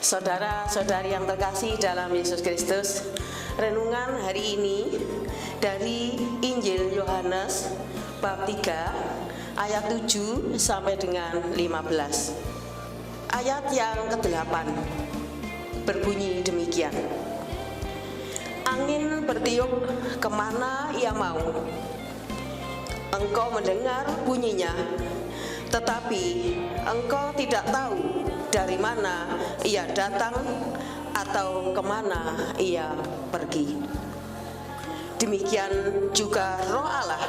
Saudara-saudari yang terkasih dalam Yesus Kristus, renungan hari ini dari Injil Yohanes bab 3 ayat 7 sampai dengan 15. Ayat yang ke-8 berbunyi demikian. Angin bertiup kemana ia mau, engkau mendengar bunyinya, tetapi engkau tidak tahu dari mana ia datang atau kemana ia pergi. Demikian juga Roh Allah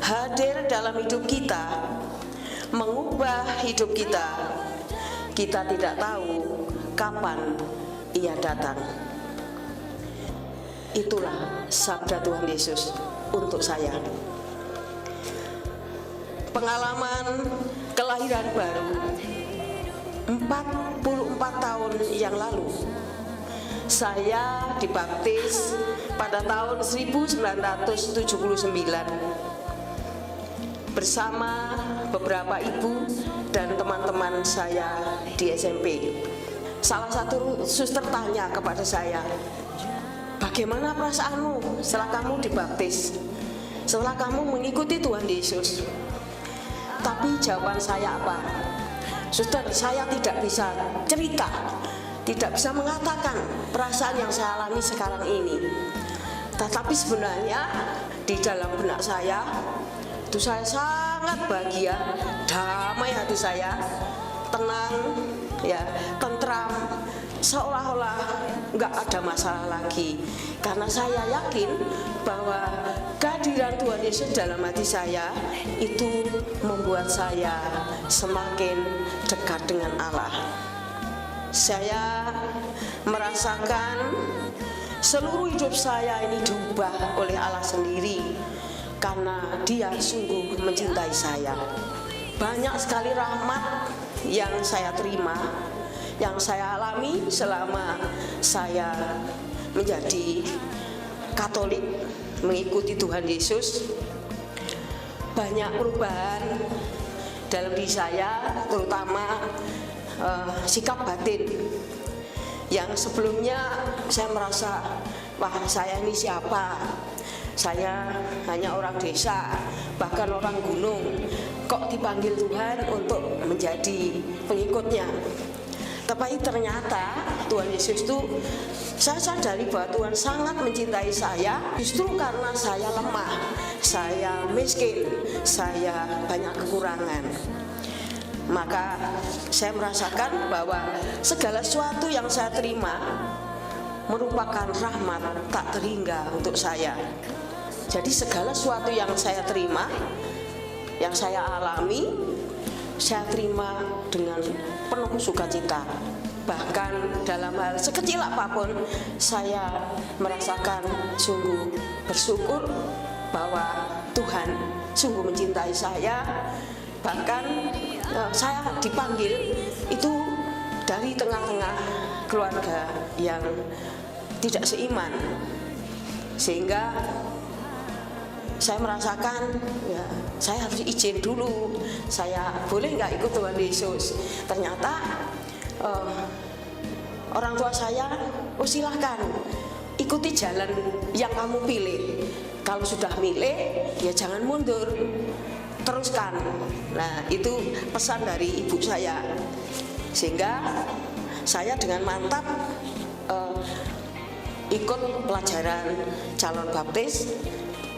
hadir dalam hidup kita, mengubah hidup kita. Kita tidak tahu kapan ia datang. Itulah sabda Tuhan Yesus untuk saya. Pengalaman kelahiran baru 44 tahun yang lalu, saya dibaptis pada tahun 1979 bersama beberapa ibu dan teman-teman saya di SMP. Salah satu suster tanya kepada saya, bagaimana perasaanmu setelah kamu dibaptis, setelah kamu mengikuti Tuhan Yesus? Tapi jawaban saya apa? Suster, saya tidak bisa cerita, tidak bisa mengatakan perasaan yang saya alami sekarang ini. Tetapi sebenarnya di dalam benak saya itu saya sangat bahagia, damai hati saya, tenang, ya, tentram, seolah-olah nggak ada masalah lagi. Karena saya yakin bahwa kehadiran Tuhan Yesus dalam hati saya itu membuat saya semakin dekat dengan Allah. Saya merasakan seluruh hidup saya ini diubah oleh Allah sendiri, karena Dia sungguh mencintai saya. Banyak sekali rahmat yang saya terima, yang saya alami selama saya menjadi Katolik, mengikuti Tuhan Yesus. Banyak perubahan dalam diri saya, terutama sikap batin. Yang sebelumnya saya merasa, wah, saya ini siapa? Saya hanya orang desa, bahkan orang gunung, kok dipanggil Tuhan untuk menjadi pengikutnya. Tapi ternyata Tuhan Yesus itu, saya sadari bahwa Tuhan sangat mencintai saya justru karena saya lemah, saya miskin, saya banyak kekurangan. Maka saya merasakan bahwa segala sesuatu yang saya terima merupakan rahmat tak terhingga untuk saya. Jadi segala sesuatu yang saya terima, yang saya alami, saya terima dengan penuh sukacita. Bahkan dalam hal sekecil apapun, saya merasakan sungguh bersyukur bahwa Tuhan sungguh mencintai saya. Bahkan saya dipanggil itu dari tengah-tengah keluarga yang tidak seiman, sehingga saya merasakan, ya, saya harus izin dulu, saya boleh nggak ikut Tuhan Yesus. Ternyata orang tua saya, oh silahkan ikuti jalan yang kamu pilih. Kalau sudah milih, ya jangan mundur, teruskan. Nah, itu pesan dari ibu saya, sehingga saya dengan mantap ikut pelajaran calon baptis.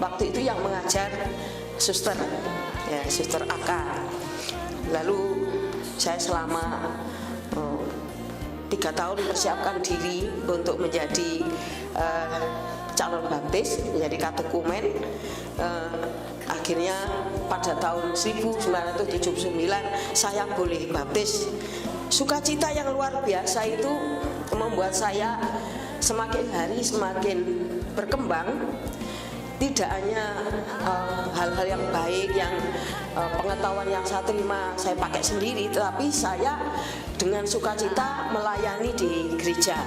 Waktu itu yang mengajar suster, ya, suster AK. Lalu saya selama 3 tahun mempersiapkan diri untuk menjadi calon baptis, menjadi katekumen. Akhirnya pada tahun 1979 saya boleh baptis. Sukacita yang luar biasa itu membuat saya semakin hari semakin berkembang. Tidak hanya hal-hal yang baik, yang pengetahuan yang saya terima saya pakai sendiri, tetapi saya dengan sukacita melayani di gereja,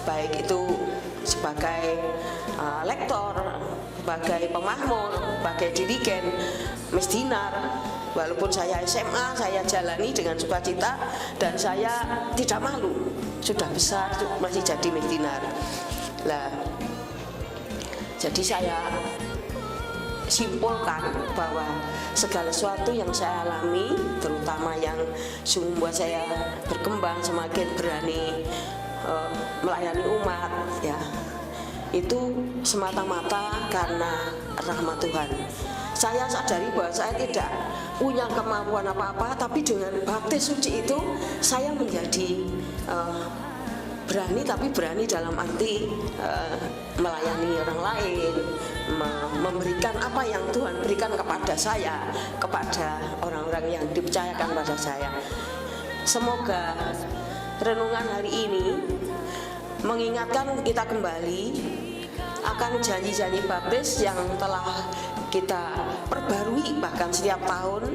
baik itu sebagai lektor, sebagai pemahmur, sebagai dirigen, mesdinar, Walaupun saya SMA, saya jalani dengan sukacita dan saya tidak malu. Sudah besar masih jadi missioner. Lah, jadi saya simpulkan bahwa segala sesuatu yang saya alami, terutama yang membuat saya berkembang semakin berani melayani umat, ya, itu semata-mata karena rahmat Tuhan. Saya sadari bahwa saya tidak punya kemampuan apa-apa, tapi dengan baptis suci itu saya menjadi berani, tapi berani dalam arti melayani orang lain, memberikan apa yang Tuhan berikan kepada saya, kepada orang-orang yang dipercayakan pada saya. Semoga renungan hari ini mengingatkan kita kembali akan janji-janji baptis yang telah kita perbarui bahkan setiap tahun,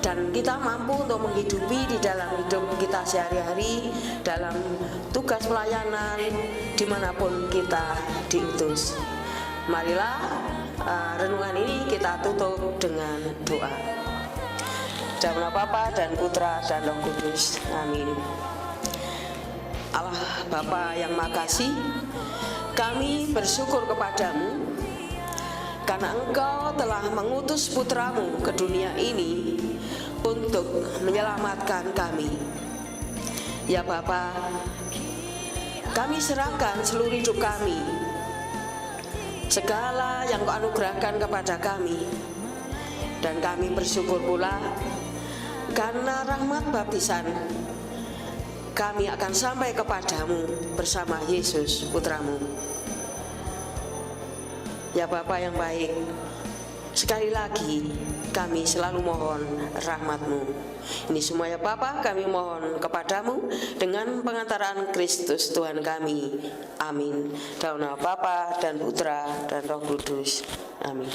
dan kita mampu untuk menghidupi di dalam hidup kita sehari-hari, dalam tugas pelayanan dimanapun kita diutus. Marilah renungan ini kita tutup dengan doa. Dalam nama Bapa dan Putra dan Roh Kudus. Amin. Allah Bapa yang Maha Kasih, kami bersyukur kepadamu karena Engkau telah mengutus putramu ke dunia ini untuk menyelamatkan kami. Ya Bapa, kami serahkan seluruh hidup kami, segala yang Kau anugerahkan kepada kami, dan kami bersyukur pula karena rahmat baptisan kami akan sampai kepadamu bersama Yesus putramu. Ya Bapa yang baik, sekali lagi kami selalu mohon rahmat-Mu. Ini semua ya Bapa kami mohon kepadamu dengan pengantaran Kristus Tuhan kami. Amin. Dalam nama Bapa dan Putra dan Roh Kudus. Amin.